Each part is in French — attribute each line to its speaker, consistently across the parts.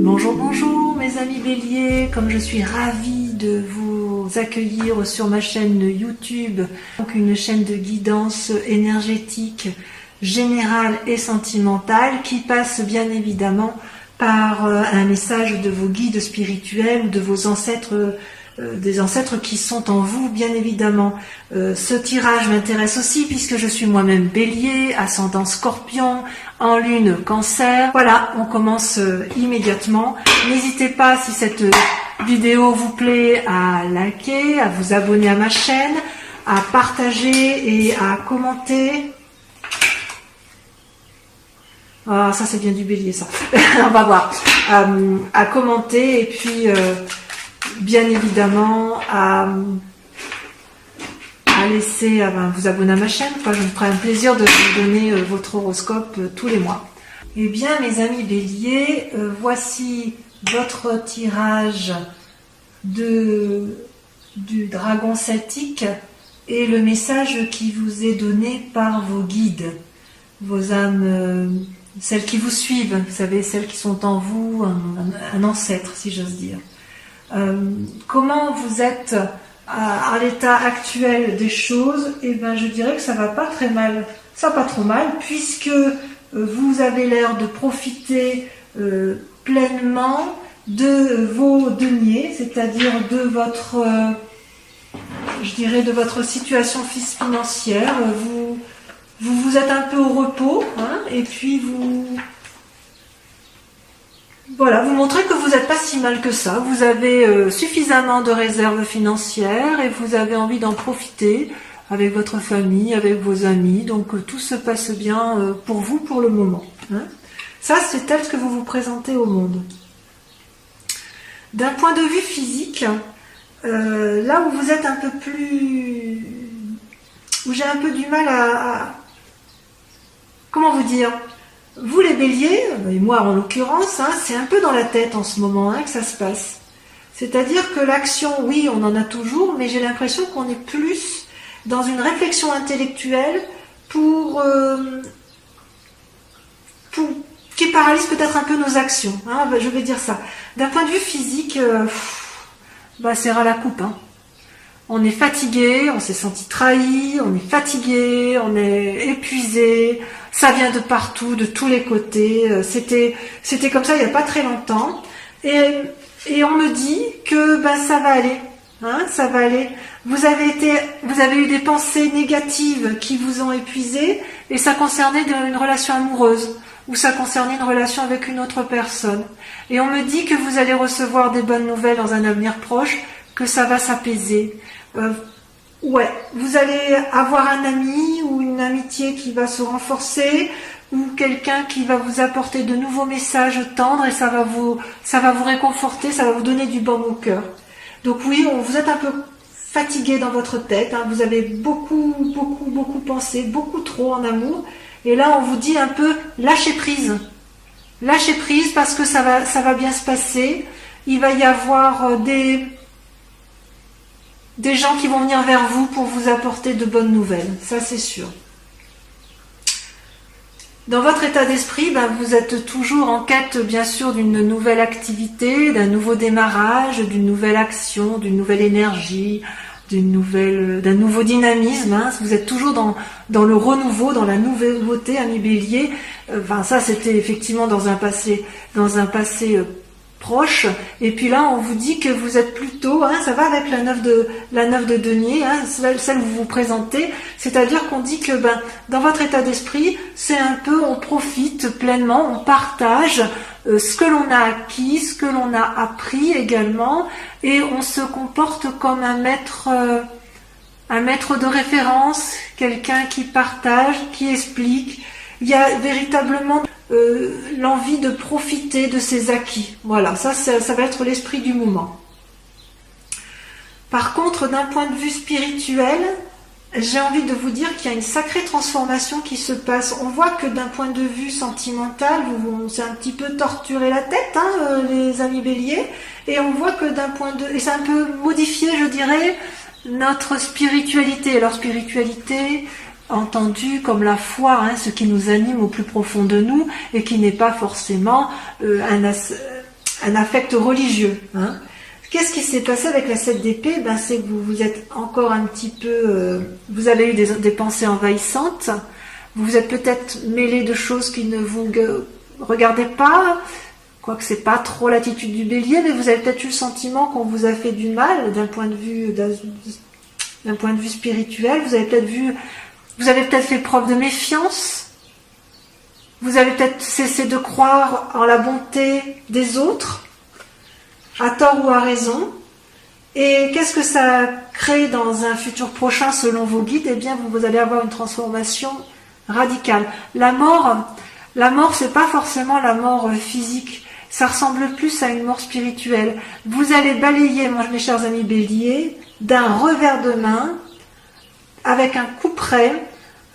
Speaker 1: Bonjour, bonjour mes amis béliers, comme je suis ravie de vous accueillir sur ma chaîne YouTube, donc une chaîne de guidance énergétique, générale et sentimentale qui passe bien évidemment par un message de vos guides spirituels ou de vos ancêtres, des ancêtres qui sont en vous bien évidemment. Ce tirage m'intéresse aussi puisque je suis moi-même bélier, ascendant scorpion, en lune cancer. Voilà, on commence immédiatement. N'hésitez pas, si cette vidéo vous plaît, à liker, à vous abonner à ma chaîne, à partager et à commenter. Ah, ça c'est bien du bélier ça. On va voir. À commenter et puis bien évidemment à laisser, vous abonner à ma chaîne. Je me ferai un plaisir de vous donner votre horoscope tous les mois. Eh bien mes amis béliers, voici votre tirage du dragon celtique et le message qui vous est donné par vos guides, vos âmes, celles qui vous suivent, vous savez, celles qui sont en vous, un ancêtre si j'ose dire. Comment vous êtes à l'état actuel des choses? Eh bien, je dirais que ça va pas très mal, ça va pas trop mal, puisque vous avez l'air de profiter pleinement de vos deniers, c'est-à-dire de votre, je dirais, de votre situation financière. Vous êtes un peu au repos, hein, et puis voilà, vous montrez que vous n'êtes pas si mal que ça. Vous avez suffisamment de réserves financières et vous avez envie d'en profiter avec votre famille, avec vos amis. Donc tout se passe bien pour vous pour le moment. Hein. Ça, c'est tel que vous vous présentez au monde. D'un point de vue physique, là où vous êtes un peu plus... où j'ai un peu du mal à... Comment vous dire ? Vous les béliers, et moi en l'occurrence, hein, c'est un peu dans la tête en ce moment que ça se passe. C'est-à-dire que l'action, oui, on en a toujours, mais j'ai l'impression qu'on est plus dans une réflexion intellectuelle qui paralyse peut-être un peu nos actions. Hein, je vais dire ça. D'un point de vue physique, c'est ras la coupe. Hein. On est fatigué, on s'est senti trahi, on est fatigué, on est épuisé, ça vient de partout, de tous les côtés. C'était comme ça il n'y a pas très longtemps. Et on me dit que ça va aller. Hein, ça va aller. Vous avez eu des pensées négatives qui vous ont épuisé et ça concernait une relation amoureuse ou ça concernait une relation avec une autre personne. Et on me dit que vous allez recevoir des bonnes nouvelles dans un avenir proche, que ça va s'apaiser. Ouais, vous allez avoir un ami ou une amitié qui va se renforcer ou quelqu'un qui va vous apporter de nouveaux messages tendres et ça va vous réconforter, ça va vous donner du baume au cœur. Donc oui, vous êtes un peu fatigué dans votre tête, hein, vous avez beaucoup pensé, beaucoup trop en amour et là on vous dit un peu lâchez prise. Lâchez prise parce que ça va bien se passer, il va y avoir des gens qui vont venir vers vous pour vous apporter de bonnes nouvelles, ça c'est sûr. Dans votre état d'esprit, vous êtes toujours en quête bien sûr d'une nouvelle activité, d'un nouveau démarrage, d'une nouvelle action, d'une nouvelle énergie, d'un nouveau dynamisme. Hein. Vous êtes toujours dans le renouveau, dans la nouveauté, amis bélier. Ça c'était effectivement dans un passé proche, et puis là on vous dit que vous êtes plutôt, hein, ça va avec la neuf de denier, hein, celle où vous vous présentez, c'est-à-dire qu'on dit que dans votre état d'esprit, c'est un peu, on profite pleinement, on partage ce que l'on a acquis, ce que l'on a appris également, et on se comporte comme un maître de référence, quelqu'un qui partage, qui explique. Il y a véritablement l'envie de profiter de ses acquis. Voilà, ça va être l'esprit du moment. Par contre, d'un point de vue spirituel, j'ai envie de vous dire qu'il y a une sacrée transformation qui se passe. On voit que d'un point de vue sentimental, on s'est un petit peu torturé la tête, hein, les amis béliers, et on voit que et c'est un peu modifié, je dirais, notre spiritualité. Alors spiritualité, entendu comme la foi, hein, ce qui nous anime au plus profond de nous et qui n'est pas forcément un affect religieux. Hein. Qu'est-ce qui s'est passé avec la 7 d'épée? C'est que vous êtes encore un petit peu... vous avez eu des pensées envahissantes. Vous vous êtes peut-être mêlé de choses qui ne vous regardaient pas. Quoique c'est pas trop l'attitude du bélier, mais vous avez peut-être eu le sentiment qu'on vous a fait du mal d'un point de vue spirituel. Vous avez peut-être fait preuve de méfiance. Vous avez peut-être cessé de croire en la bonté des autres, à tort ou à raison. Et qu'est-ce que ça crée dans un futur prochain selon vos guides? Eh bien, vous allez avoir une transformation radicale. La mort, c'est pas forcément la mort physique. Ça ressemble plus à une mort spirituelle. Vous allez balayer, mes chers amis béliers, d'un revers de main, avec un coup près,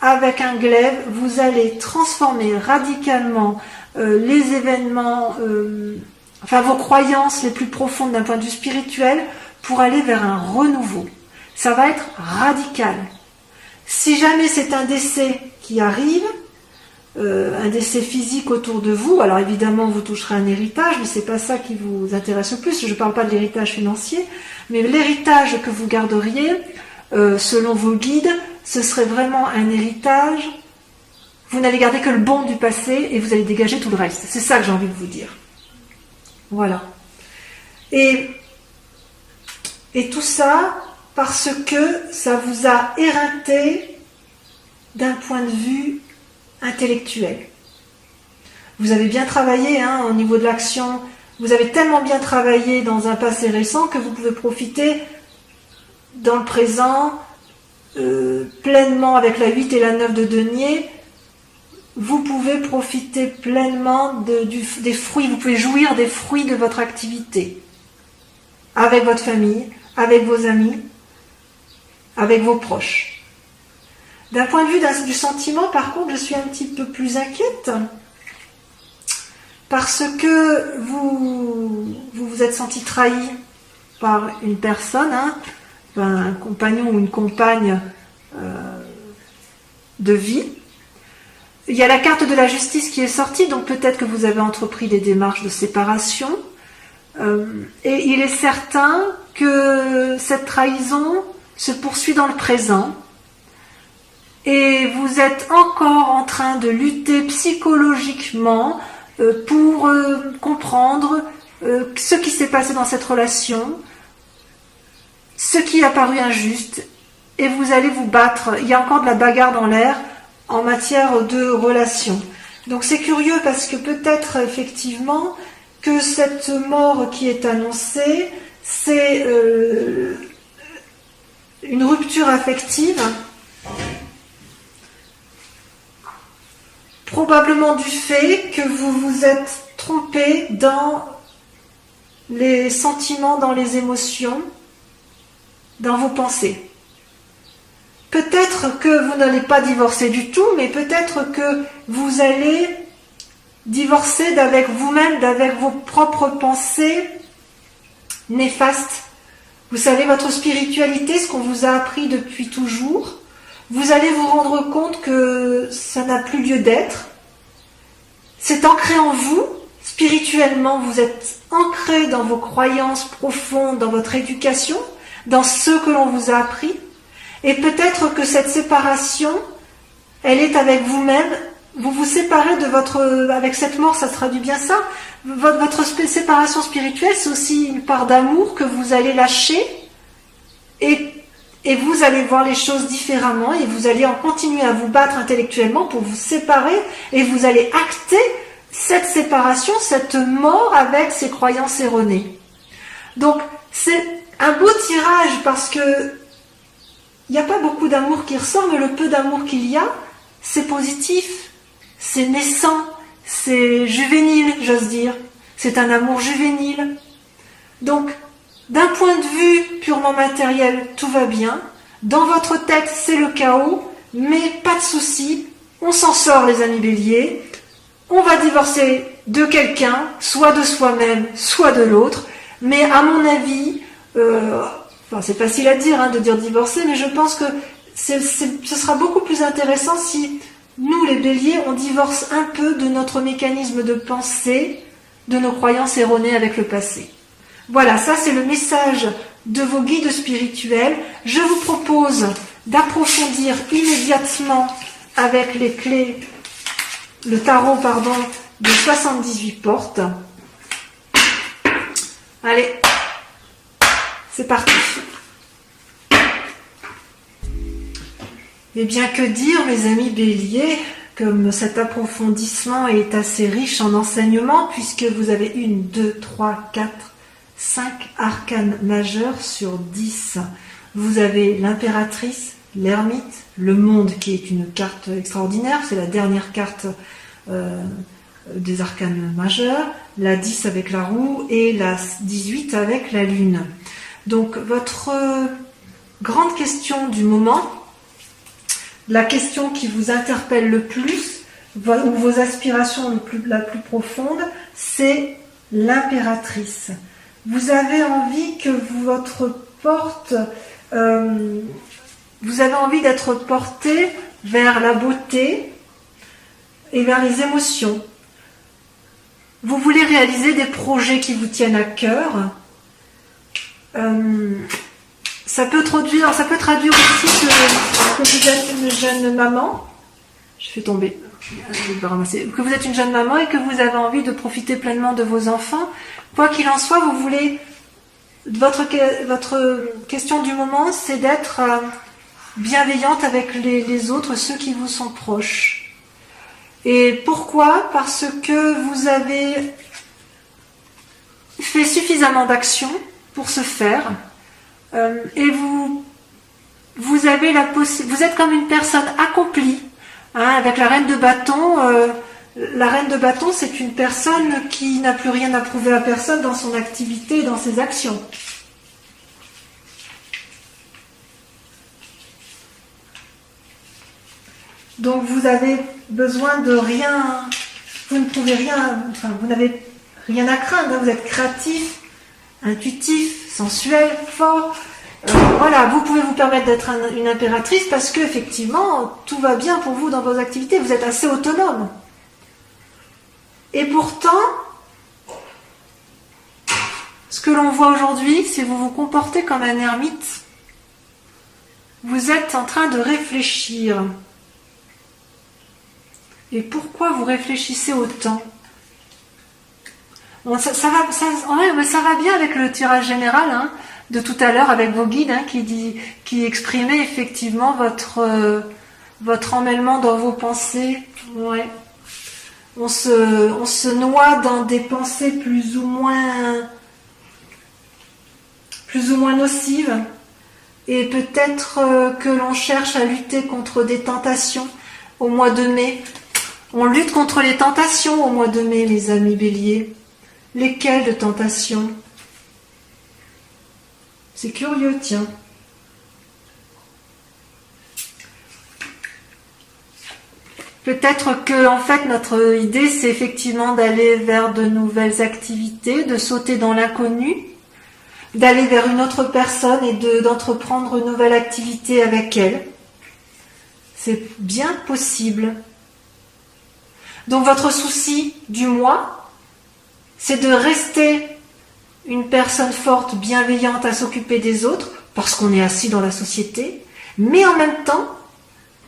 Speaker 1: avec un glaive, vous allez transformer radicalement les événements, vos croyances les plus profondes d'un point de vue spirituel pour aller vers un renouveau. Ça va être radical. Si jamais c'est un décès qui arrive, un décès physique autour de vous, alors évidemment vous toucherez un héritage, mais c'est pas ça qui vous intéresse le plus. Je ne parle pas de l'héritage financier, mais l'héritage que vous garderiez, selon vos guides, ce serait vraiment un héritage. Vous n'allez garder que le bon du passé et vous allez dégager tout le reste. C'est ça que j'ai envie de vous dire. Voilà. Et tout ça parce que ça vous a éreinté d'un point de vue intellectuel. Vous avez bien travaillé au niveau de l'action, vous avez tellement bien travaillé dans un passé récent que vous pouvez profiter dans le présent pleinement avec la 8 et la 9 de denier. Vous pouvez profiter pleinement des fruits, vous pouvez jouir des fruits de votre activité avec votre famille, avec vos amis, avec vos proches. D'un point de vue du sentiment, par contre, je suis un petit peu plus inquiète parce que vous vous êtes senti trahi par une personne, un compagnon ou une compagne de vie. Il y a la carte de la justice qui est sortie, donc peut-être que vous avez entrepris des démarches de séparation. Et il est certain que cette trahison se poursuit dans le présent. Et vous êtes encore en train de lutter psychologiquement pour comprendre ce qui s'est passé dans cette relation, ce qui a paru injuste, et vous allez vous battre. Il y a encore de la bagarre dans l'air en matière de relation. Donc c'est curieux parce que peut-être effectivement que cette mort qui est annoncée, c'est une rupture affective, probablement du fait que vous vous êtes trompé dans les sentiments, dans les émotions, dans vos pensées. Peut-être que vous n'allez pas divorcer du tout, mais peut-être que vous allez divorcer d'avec vous-même, d'avec vos propres pensées néfastes. Vous savez, votre spiritualité, ce qu'on vous a appris depuis toujours, vous allez vous rendre compte que ça n'a plus lieu d'être. C'est ancré en vous, spirituellement, vous êtes ancré dans vos croyances profondes, dans votre éducation, dans ce que l'on vous a appris. Et peut-être que cette séparation, elle est avec vous-même. Vous vous séparez de votre... Avec cette mort, ça se traduit bien ça. Votre séparation spirituelle, c'est aussi une part d'amour que vous allez lâcher. Et vous allez voir les choses différemment. Et vous allez en continuer à vous battre intellectuellement pour vous séparer. Et vous allez acter cette séparation, cette mort avec ces croyances erronées. Donc, c'est un beau tirage parce que il n'y a pas beaucoup d'amour qui ressort, mais le peu d'amour qu'il y a, c'est positif, c'est naissant, c'est juvénile, j'ose dire. C'est un amour juvénile. Donc, d'un point de vue purement matériel, tout va bien. Dans votre tête, c'est le chaos, mais pas de souci. On s'en sort, les amis béliers. On va divorcer de quelqu'un, soit de soi-même, soit de l'autre. Mais à mon avis... c'est facile à dire de dire divorcer, mais je pense que ce sera beaucoup plus intéressant si nous, les béliers, on divorce un peu de notre mécanisme de pensée de nos croyances erronées avec le passé. Voilà, ça c'est le message de vos guides spirituels. Je vous propose d'approfondir immédiatement avec les clés, le tarot, pardon, de 78 portes. Allez, c'est parti. Eh bien, que dire, mes amis béliers, comme cet approfondissement est assez riche en enseignements, puisque vous avez 1, 2, 3, 4, 5 arcanes majeurs sur 10. Vous avez l'impératrice, l'ermite, le monde qui est une carte extraordinaire, c'est la dernière carte des arcanes majeurs, la 10 avec la roue et la 18 avec la lune. Donc votre grande question du moment, la question qui vous interpelle le plus, ou vos aspirations la plus profonde, c'est l'impératrice. Vous avez envie que votre porte, vous avez envie d'être porté vers la beauté et vers les émotions. Vous voulez réaliser des projets qui vous tiennent à cœur. Ça peut traduire aussi que vous êtes une jeune maman. Je fais tomber. Que vous êtes une jeune maman et que vous avez envie de profiter pleinement de vos enfants. Quoi qu'il en soit, vous voulez. Votre question du moment, c'est d'être bienveillante avec les autres, ceux qui vous sont proches. Et pourquoi ? Parce que vous avez fait suffisamment d'actions pour ce faire. Et vous avez vous êtes comme une personne accomplie, hein, avec la reine de bâton. La reine de bâton, c'est une personne qui n'a plus rien à prouver à personne dans son activité et dans ses actions. Donc vous avez besoin de rien, vous ne pouvez rien, enfin vous n'avez rien à craindre, hein, vous êtes créatif, intuitif, sensuel, fort. Voilà, vous pouvez vous permettre d'être une impératrice parce que effectivement tout va bien pour vous dans vos activités, vous êtes assez autonome. Et pourtant, ce que l'on voit aujourd'hui, c'est que vous vous comportez comme un ermite. Vous êtes en train de réfléchir. Et pourquoi vous réfléchissez autant ? Bon, ça va bien avec le tirage général, hein, de tout à l'heure avec vos guides, hein, qui exprimaient effectivement votre emmêlement dans vos pensées. Ouais. On se noie dans des pensées plus ou moins nocives, et peut-être que l'on cherche à lutter contre des tentations au mois de mai. On lutte contre les tentations au mois de mai, mes amis béliers. Lesquelles de tentations ? C'est curieux, tiens. Peut-être que, en fait, notre idée, c'est effectivement d'aller vers de nouvelles activités, de sauter dans l'inconnu, d'aller vers une autre personne et d'entreprendre une nouvelle activité avec elle. C'est bien possible. Donc votre souci du mois, c'est de rester une personne forte, bienveillante à s'occuper des autres, parce qu'on est assis dans la société, mais en même temps,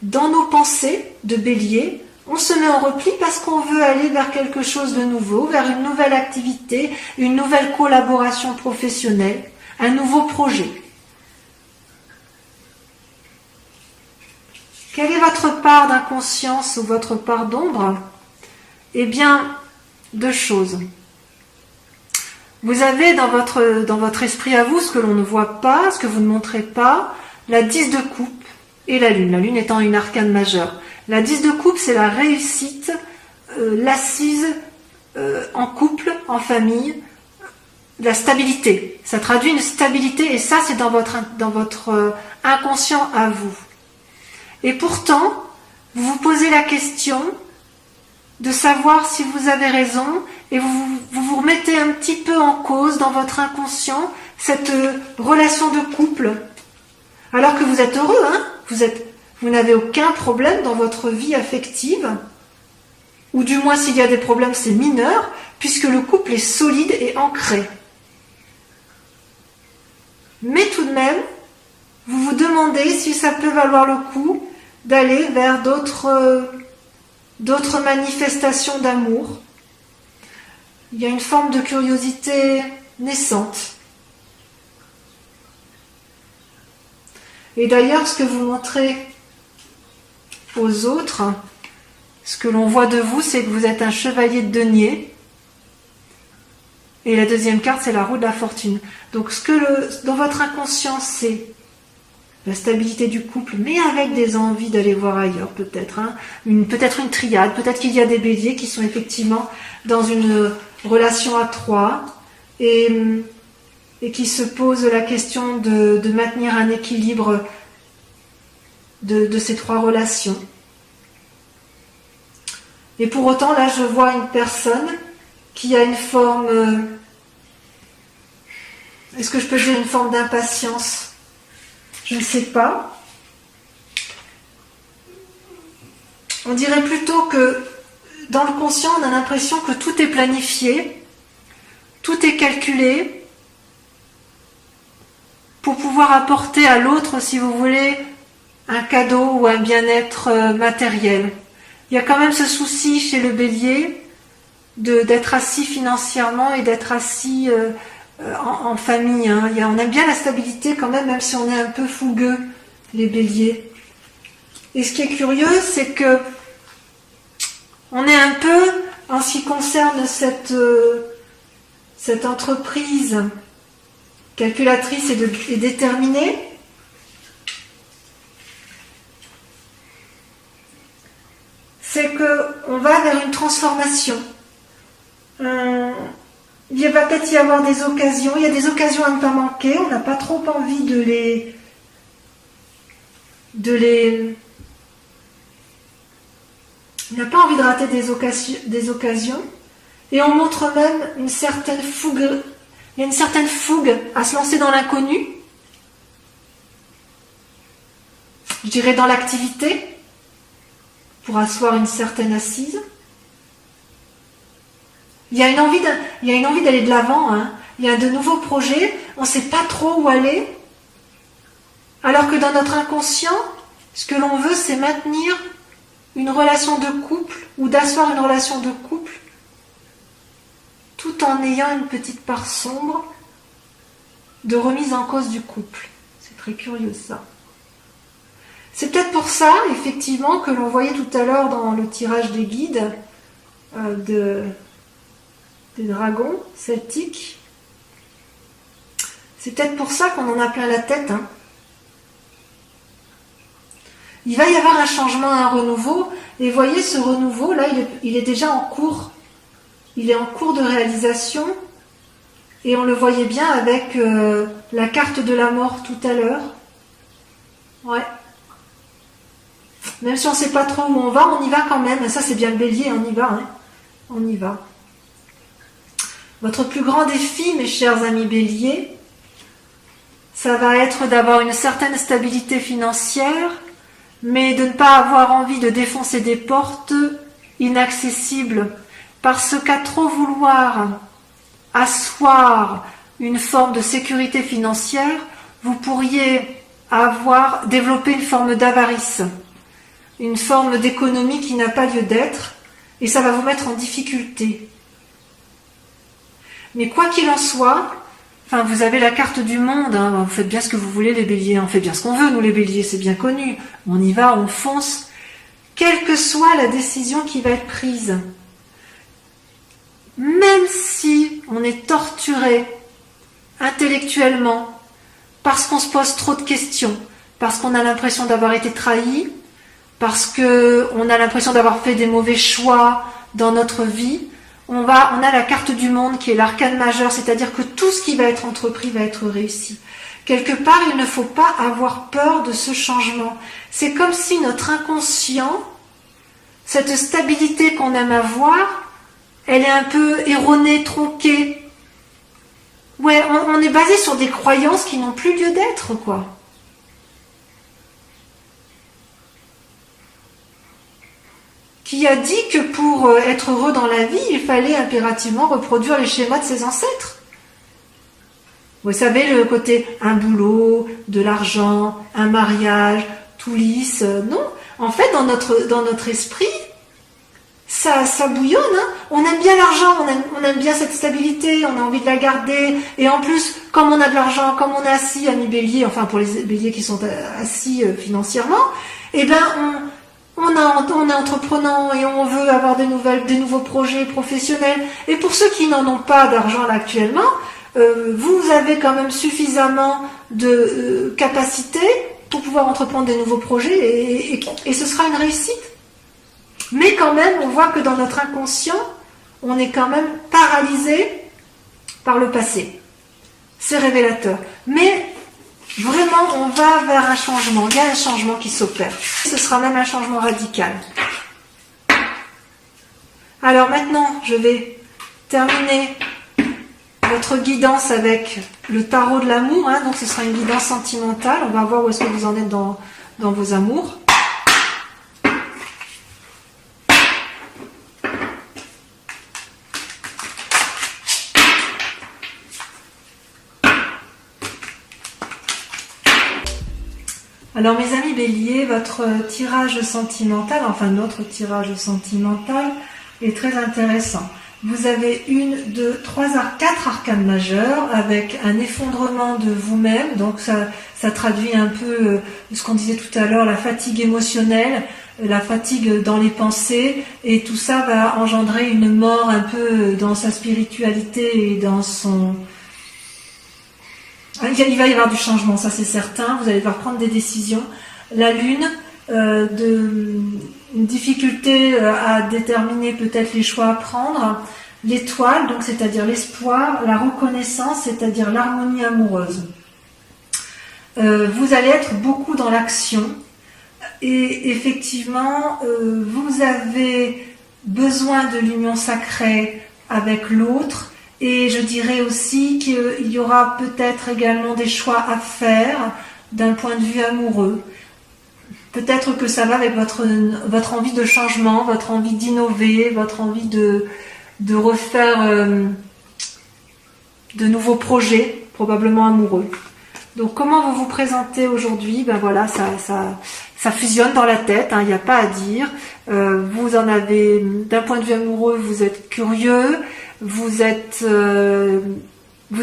Speaker 1: dans nos pensées de bélier, on se met en repli parce qu'on veut aller vers quelque chose de nouveau, vers une nouvelle activité, une nouvelle collaboration professionnelle, un nouveau projet. Quelle est votre part d'inconscience ou votre part d'ombre ? Eh bien, deux choses. Vous avez dans votre esprit à vous, ce que l'on ne voit pas, ce que vous ne montrez pas, la 10 de coupe et la lune étant une arcane majeure. La 10 de coupe, c'est la réussite, l'assise en couple, en famille, la stabilité. Ça traduit une stabilité et ça, c'est dans votre inconscient à vous. Et pourtant, vous vous posez la question de savoir si vous avez raison et vous remettez un petit peu en cause dans votre inconscient cette relation de couple. Alors que vous êtes heureux, hein, vous n'avez aucun problème dans votre vie affective, ou du moins s'il y a des problèmes c'est mineur, puisque le couple est solide et ancré. Mais tout de même, vous vous demandez si ça peut valoir le coup d'aller vers d'autres manifestations d'amour. Il y a une forme de curiosité naissante. Et d'ailleurs, ce que vous montrez aux autres, ce que l'on voit de vous, c'est que vous êtes un chevalier de denier. Et la deuxième carte, c'est la roue de la fortune. Donc, dans votre inconscient, c'est la stabilité du couple, mais avec des envies d'aller voir ailleurs, peut-être. Peut-être une triade, peut-être qu'il y a des béliers qui sont effectivement dans une relation à trois et qui se posent la question de maintenir un équilibre de ces trois relations. Et pour autant, là, je vois une personne qui a une forme, est-ce que je peux dire une forme d'impatience? Je ne sais pas. On dirait plutôt que dans le conscient, on a l'impression que tout est planifié, tout est calculé pour pouvoir apporter à l'autre, si vous voulez, un cadeau ou un bien-être matériel. Il y a quand même ce souci chez le bélier d'être assis financièrement et d'être assis en famille. On aime bien la stabilité quand même si on est un peu fougueux, les béliers. Et ce qui est curieux, c'est que on est un peu, en ce qui concerne cette entreprise calculatrice et déterminée, c'est qu'on va vers une transformation. Il va peut-être y avoir des occasions, il y a des occasions à ne pas manquer, on n'a pas trop envie de on n'a pas envie de rater des occasions, et on montre même une certaine fougue, il y a une certaine fougue à se lancer dans l'inconnu, je dirais dans l'activité, pour asseoir une certaine assise. Il y a une envie d'aller de l'avant, il y a de nouveaux projets, on ne sait pas trop où aller, alors que dans notre inconscient, ce que l'on veut, c'est maintenir une relation de couple, ou d'asseoir une relation de couple, tout en ayant une petite part sombre de remise en cause du couple. C'est très curieux ça. C'est peut-être pour ça, effectivement, que l'on voyait tout à l'heure dans le tirage des guides des dragons celtiques. C'est peut-être pour ça qu'on en a plein la tête. Il va y avoir un changement, un renouveau. Et voyez, ce renouveau, là, il est déjà en cours. Il est en cours de réalisation. Et on le voyait bien avec la carte de la mort tout à l'heure. Ouais. Même si on ne sait pas trop où on y va quand même. Ça, c'est bien le bélier, on y va. On y va. Votre plus grand défi, mes chers amis béliers, ça va être d'avoir une certaine stabilité financière, mais de ne pas avoir envie de défoncer des portes inaccessibles, parce qu'à trop vouloir asseoir une forme de sécurité financière, vous pourriez développer une forme d'avarice, une forme d'économie qui n'a pas lieu d'être, et ça va vous mettre en difficulté. Mais quoi qu'il en soit, vous avez la carte du monde, vous faites bien ce que vous voulez les béliers, on fait bien ce qu'on veut nous les béliers, c'est bien connu, on y va, on fonce, quelle que soit la décision qui va être prise. Même si on est torturé intellectuellement, parce qu'on se pose trop de questions, parce qu'on a l'impression d'avoir été trahi, parce qu'on a l'impression d'avoir fait des mauvais choix dans notre vie, on a la carte du monde qui est l'arcane majeur, c'est-à-dire que tout ce qui va être entrepris va être réussi. Quelque part, il ne faut pas avoir peur de ce changement. C'est comme si notre inconscient, cette stabilité qu'on aime avoir, elle est un peu erronée, tronquée. Ouais, on est basé sur des croyances qui n'ont plus lieu d'être, quoi. qui a dit que pour être heureux dans la vie, il fallait impérativement reproduire les schémas de ses ancêtres. Vous savez, le côté un boulot, de l'argent, un mariage, tout lisse, non. En fait, dans notre esprit, ça bouillonne. Hein. On aime bien l'argent, on aime bien cette stabilité, on a envie de la garder. Et en plus, comme on a de l'argent, comme on est assis, amis béliers, enfin pour les béliers qui sont assis financièrement, eh ben on est entreprenant et on veut avoir des nouveaux projets professionnels. Et pour ceux qui n'en ont pas d'argent là actuellement, vous avez quand même suffisamment de capacité pour pouvoir entreprendre des nouveaux projets et ce sera une réussite. Mais quand même, on voit que dans notre inconscient, on est quand même paralysé par le passé. C'est révélateur. Mais vraiment, on va vers un changement. Il y a un changement qui s'opère. Ce sera même un changement radical. Alors maintenant, je vais terminer votre guidance avec le tarot de l'amour. Hein, donc ce sera une guidance sentimentale. On va voir où est-ce que vous en êtes dans vos amours. Alors mes amis béliers, votre tirage sentimental, enfin notre tirage sentimental est très intéressant. Vous avez 4 arcanes majeures avec un effondrement de vous-même, donc ça traduit un peu ce qu'on disait tout à l'heure, la fatigue émotionnelle, la fatigue dans les pensées, et tout ça va engendrer une mort un peu dans sa spiritualité et dans son... Il va y avoir du changement, ça c'est certain, vous allez devoir prendre des décisions. La lune, une difficulté à déterminer peut-être les choix à prendre. L'étoile, donc c'est-à-dire l'espoir. La reconnaissance, c'est-à-dire l'harmonie amoureuse. Vous allez être beaucoup dans l'action. Et effectivement, vous avez besoin de l'union sacrée avec l'autre. Et je dirais aussi qu'il y aura peut-être également des choix à faire d'un point de vue amoureux. Peut-être que ça va avec votre envie de changement, votre envie d'innover, votre envie de refaire de nouveaux projets, probablement amoureux. Donc comment vous vous présentez aujourd'hui? Ben voilà, ça fusionne dans la tête, hein, il n'y a pas à dire. Vous en avez, d'un point de vue amoureux, vous êtes curieux, vous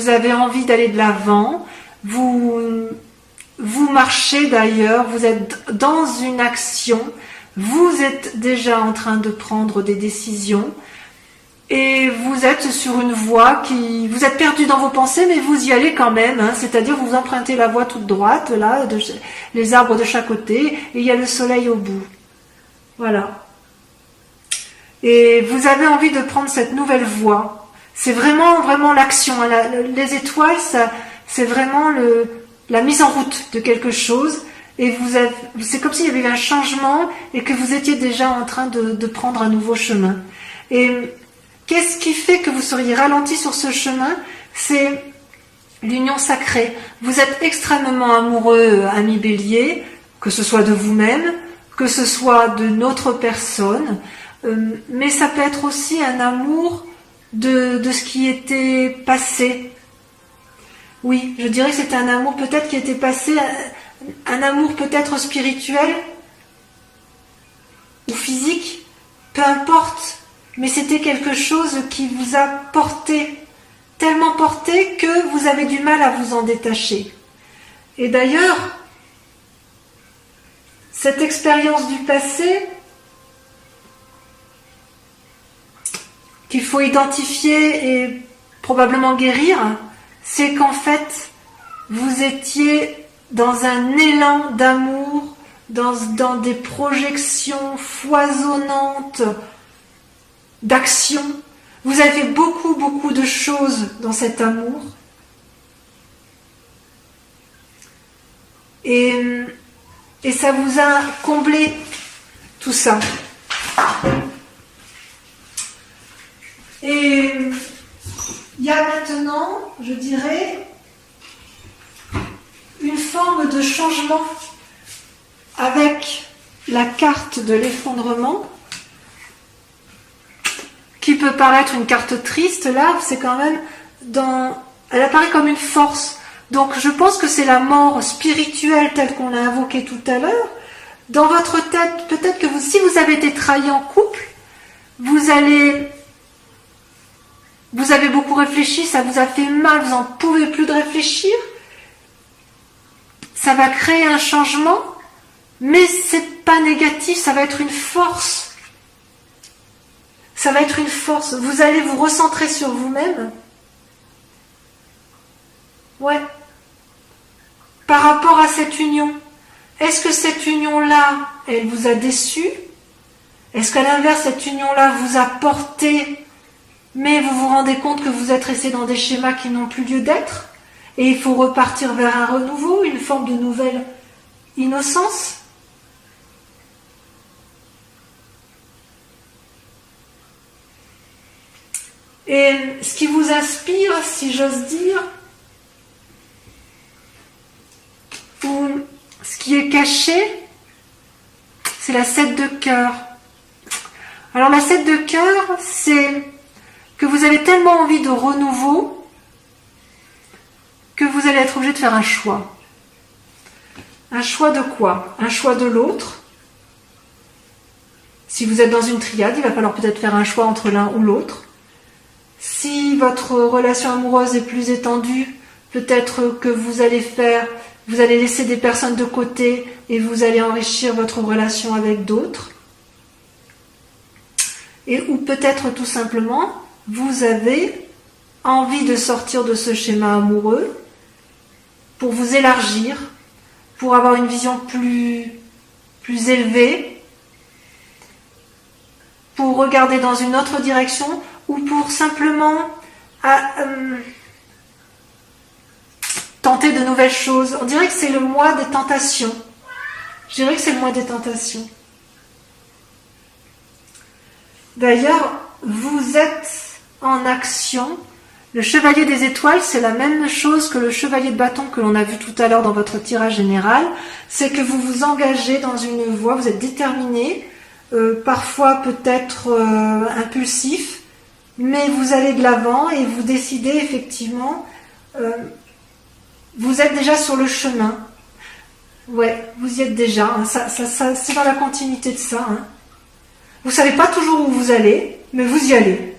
Speaker 1: avez envie d'aller de l'avant, vous marchez d'ailleurs, vous êtes dans une action, vous êtes déjà en train de prendre des décisions et vous êtes sur une voie vous êtes perdu dans vos pensées, mais vous y allez quand même, hein, c'est-à-dire vous empruntez la voie toute droite, là, les arbres de chaque côté, et il y a le soleil au bout. Voilà. Et vous avez envie de prendre cette nouvelle voie. C'est vraiment l'action. Hein. Les étoiles, c'est vraiment la mise en route de quelque chose. Et c'est comme s'il y avait eu un changement et que vous étiez déjà en train de prendre un nouveau chemin. Et qu'est-ce qui fait que vous seriez ralenti sur ce chemin? C'est l'union sacrée. Vous êtes extrêmement amoureux, ami bélier, que ce soit de vous-même, que ce soit de notre personne. Mais ça peut être aussi un amour de ce qui était passé. Oui, je dirais que c'est un amour peut-être qui était passé, un amour peut-être spirituel ou physique, peu importe, mais c'était quelque chose qui vous a porté, tellement porté que vous avez du mal à vous en détacher. Et d'ailleurs, cette expérience du passé, qu'il faut identifier et probablement guérir, c'est qu'en fait, vous étiez dans un élan d'amour, dans des projections foisonnantes d'action. Vous avez fait beaucoup de choses dans cet amour. Et ça vous a comblé tout ça. Et il y a maintenant, je dirais, une forme de changement avec la carte de l'effondrement. qui peut paraître une carte triste, là, c'est quand même elle apparaît comme une force. Donc, je pense que c'est la mort spirituelle telle qu'on l'a invoquée tout à l'heure. Dans votre tête, peut-être que si vous avez été trahi en couple, vous avez beaucoup réfléchi, ça vous a fait mal, vous n'en pouvez plus de réfléchir. Ça va créer un changement, mais c'est pas négatif, ça va être une force. Ça va être une force. Vous allez vous recentrer sur vous-même. Ouais. Par rapport à cette union. Est-ce que cette union-là, elle vous a déçu? Est-ce qu'à l'inverse, cette union-là vous a porté, mais vous vous rendez compte que vous êtes resté dans des schémas qui n'ont plus lieu d'être? Et il faut repartir vers un renouveau, une forme de nouvelle innocence? Et ce qui vous inspire, si j'ose dire, ou ce qui est caché, c'est la 7 de cœur. Alors la 7 de cœur, c'est que vous avez tellement envie de renouveau que vous allez être obligé de faire un choix. Un choix de quoi? Un choix de l'autre. Si vous êtes dans une triade, il va falloir peut-être faire un choix entre l'un ou l'autre. Si votre relation amoureuse est plus étendue, peut-être que vous allez laisser des personnes de côté et vous allez enrichir votre relation avec d'autres. Ou peut-être tout simplement, vous avez envie de sortir de ce schéma amoureux pour vous élargir, pour avoir une vision plus élevée, pour regarder dans une autre direction ou pour simplement tenter de nouvelles choses. On dirait que c'est le mois des tentations. Je dirais que c'est le mois des tentations. D'ailleurs, vous êtes en action. Le chevalier des étoiles, c'est la même chose que le chevalier de bâton que l'on a vu tout à l'heure dans votre tirage général. C'est que vous vous engagez dans une voie, vous êtes déterminé, parfois peut-être impulsif, mais vous allez de l'avant et vous décidez effectivement, vous êtes déjà sur le chemin. Ouais, vous y êtes déjà, hein. Ça, c'est dans la continuité de ça. Hein. Vous ne savez pas toujours où vous allez, mais vous y allez.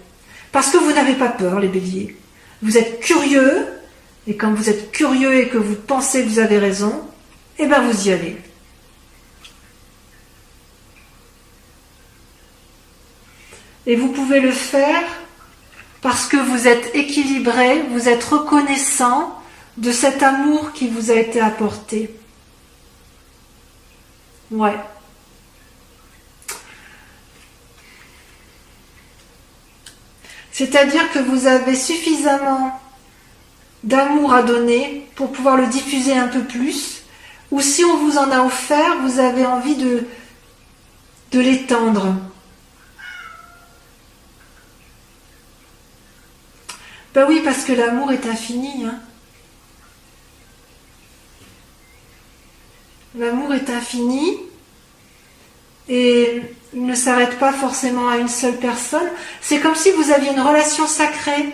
Speaker 1: Parce que vous n'avez pas peur, les béliers. Vous êtes curieux, et quand vous êtes curieux et que vous pensez que vous avez raison, eh bien vous y allez. Et vous pouvez le faire parce que vous êtes équilibré, vous êtes reconnaissant de cet amour qui vous a été apporté. Ouais. C'est-à-dire que vous avez suffisamment d'amour à donner pour pouvoir le diffuser un peu plus, ou si on vous en a offert, vous avez envie de l'étendre. Ben oui, parce que l'amour est infini. Hein. L'amour est infini et il ne s'arrête pas forcément à une seule personne. C'est comme si vous aviez une relation sacrée,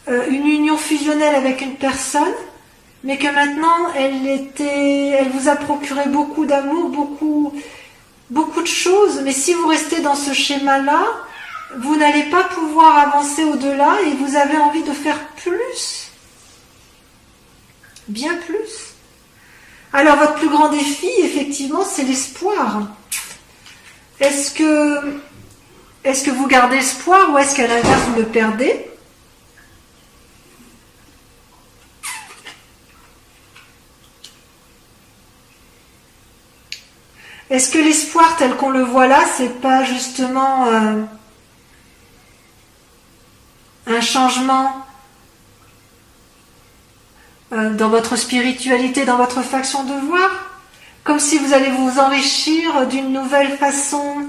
Speaker 1: une union fusionnelle avec une personne, mais que maintenant elle vous a procuré beaucoup d'amour, beaucoup de choses. Mais si vous restez dans ce schéma-là, vous n'allez pas pouvoir avancer au-delà et vous avez envie de faire plus. Bien plus. Alors votre plus grand défi, effectivement, c'est l'espoir. Est-ce que vous gardez espoir ou est-ce qu'à l'inverse vous le perdez? Est-ce que l'espoir tel qu'on le voit là, c'est pas justement un changement dans votre spiritualité, dans votre façon de voir? Comme si vous allez vous enrichir d'une nouvelle façon.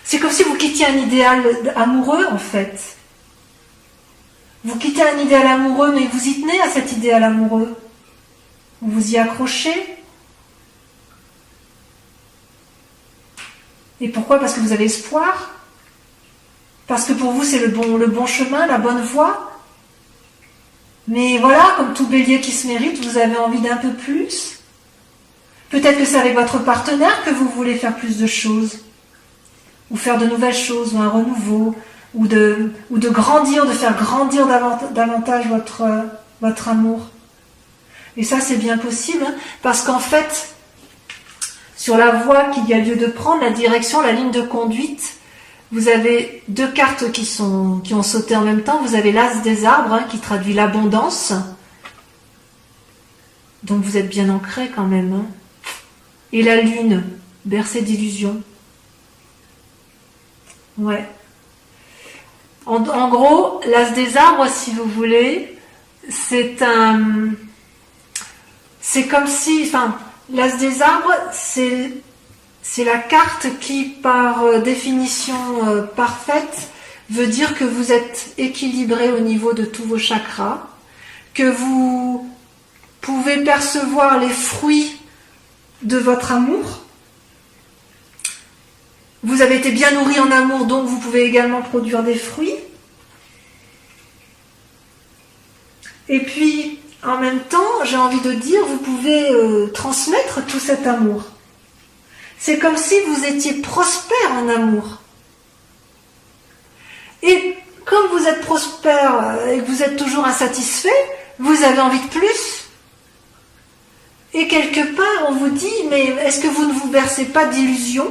Speaker 1: C'est comme si vous quittiez un idéal amoureux, en fait. Vous quittez un idéal amoureux, mais vous y tenez à cet idéal amoureux. Vous vous y accrochez. Et pourquoi? Parce que vous avez espoir. parce que pour vous c'est le bon chemin, la bonne voie. Mais voilà, comme tout bélier qui se mérite, vous avez envie d'un peu plus. Peut-être que c'est avec votre partenaire que vous voulez faire plus de choses, ou faire de nouvelles choses, ou un renouveau, ou de grandir, de faire grandir davantage votre amour. Et ça, c'est bien possible, hein, parce qu'en fait, sur la voie qu'il y a lieu de prendre, la direction, la ligne de conduite, vous avez deux cartes qui ont sauté en même temps. Vous avez l'As des arbres, hein, qui traduit l'abondance. Donc vous êtes bien ancré quand même, hein. Et la lune, bercée d'illusions. Ouais. En gros, l'As des arbres, si vous voulez, c'est comme si, enfin, l'As des arbres, c'est la carte qui, par définition parfaite, veut dire que vous êtes équilibré au niveau de tous vos chakras, que vous pouvez percevoir les fruits de votre amour. Vous avez été bien nourri en amour, donc vous pouvez également produire des fruits. Et puis, en même temps, j'ai envie de dire, vous pouvez transmettre tout cet amour. C'est comme si vous étiez prospère en amour. Et comme vous êtes prospère et que vous êtes toujours insatisfait, vous avez envie de plus. Et quelque part, on vous dit, mais est-ce que vous ne vous bercez pas d'illusions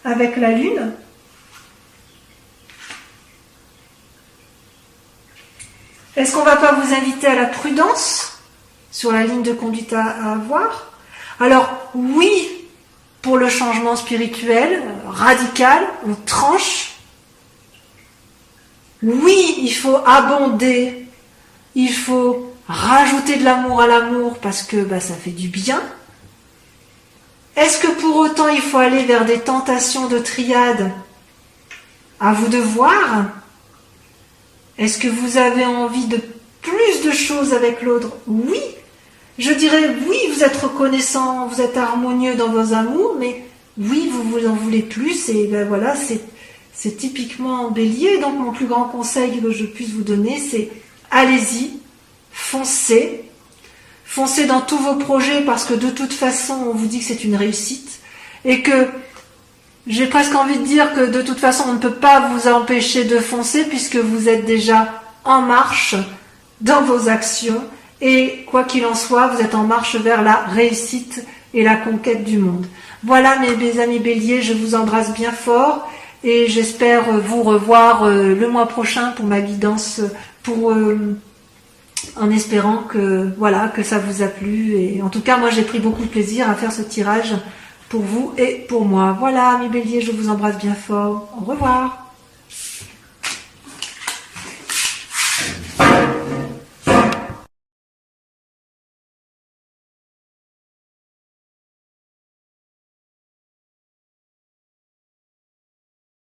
Speaker 1: avec la lune? Est-ce qu'on ne va pas vous inviter à la prudence sur la ligne de conduite à avoir? Alors, oui, pour le changement spirituel, radical, on tranche. Oui, il faut abonder, il faut rajouter de l'amour à l'amour parce que ça fait du bien. Est-ce que pour autant il faut aller vers des tentations de triade? À vous de voir. Est-ce que vous avez envie de plus de choses avec l'autre? Oui. Je dirais oui, vous êtes reconnaissant, vous êtes harmonieux dans vos amours, mais oui, vous en voulez plus, et voilà, c'est typiquement Bélier. Donc mon plus grand conseil que je puisse vous donner, c'est allez-y, foncez dans tous vos projets, parce que de toute façon, on vous dit que c'est une réussite, et que j'ai presque envie de dire que de toute façon, on ne peut pas vous empêcher de foncer, puisque vous êtes déjà en marche dans vos actions, et quoi qu'il en soit, vous êtes en marche vers la réussite et la conquête du monde. Voilà mes amis Béliers, je vous embrasse bien fort, et j'espère vous revoir le mois prochain pour ma guidance, en espérant que ça vous a plu. Et en tout cas, moi j'ai pris beaucoup de plaisir à faire ce tirage pour vous et pour moi. Voilà mes Béliers, je vous embrasse bien fort. Au revoir.